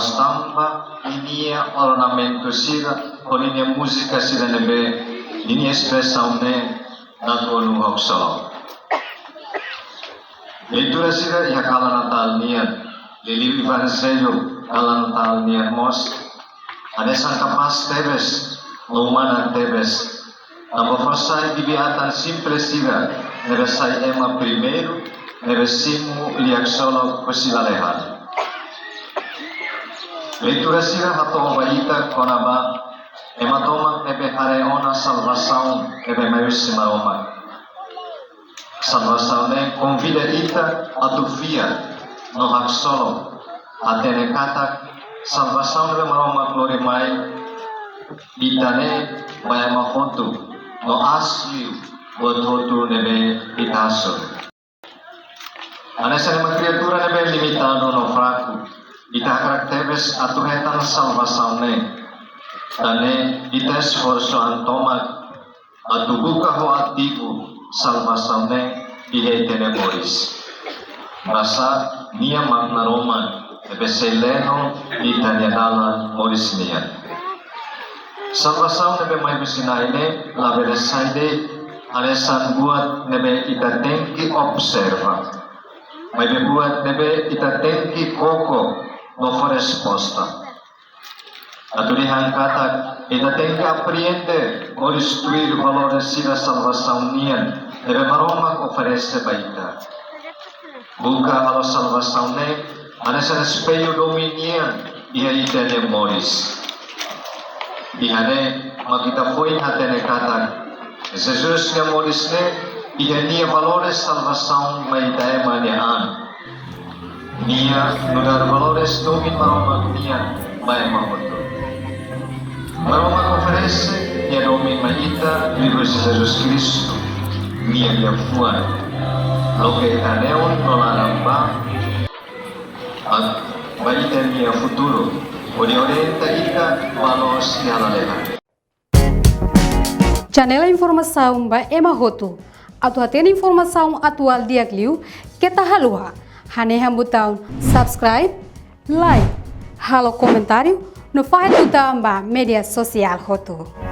stampa, linea ornamento sira, o linea musica sira nebe, linea expressão ne, na tua nunga solo. Leitura sira ia kala natal niat, lili evangelho kala natal niat mos, ada sang kapas tebes, lumana tebes, na forçai dibiatan simple sira, nebe sai ema primeiro, nebe simu liak solo cosilalehan. Leitura sira hato obaita konaba, ematoma nebe areona salvação, nebe maius maroma. Salvação ne convida ita a tufia no hak solo, atene kata salvação nebe maroma glorimai, ita ne bayama hontu, no asli buat hontu nebe itaso. Anessa nebe criatura nebe limitado no fraco, ita karakteres atuhetan salvação ne, dane ita esforço antoma atubuka ho atiku salvação ne ihetene moris. Rasa nia magna roman nebe seleno ita niadala moris nia. Salvação nebe mai bisinaine labere saide alesan buat nebe ita tenki observa. Mai buat nebe ita tenki koko no resposta. Atulihan kata, ita tem que apreender ou instruir valores da salvação nian, deve maroma oferece baita. Buka a salvação ne, anessa espelho dominian e aí tem moris. Ihane makita foi hatene kata, Jesus ne moris ne, ihania valores salvação baita emanian. Nia nudar valores domin maroma nia bae mahoto. Maroma oferece nia domin maita livros de Jesus Cristo nia dia fuan. Lo que aneon no la ramba at baita nia futuro. Ori orienta ita valos nia la leha. Janela informação ba Emahoto. Atu atena informação atual diagliu kita halua. Hane botão subscribe, like, halo comentário no faz botão ba media social hoto.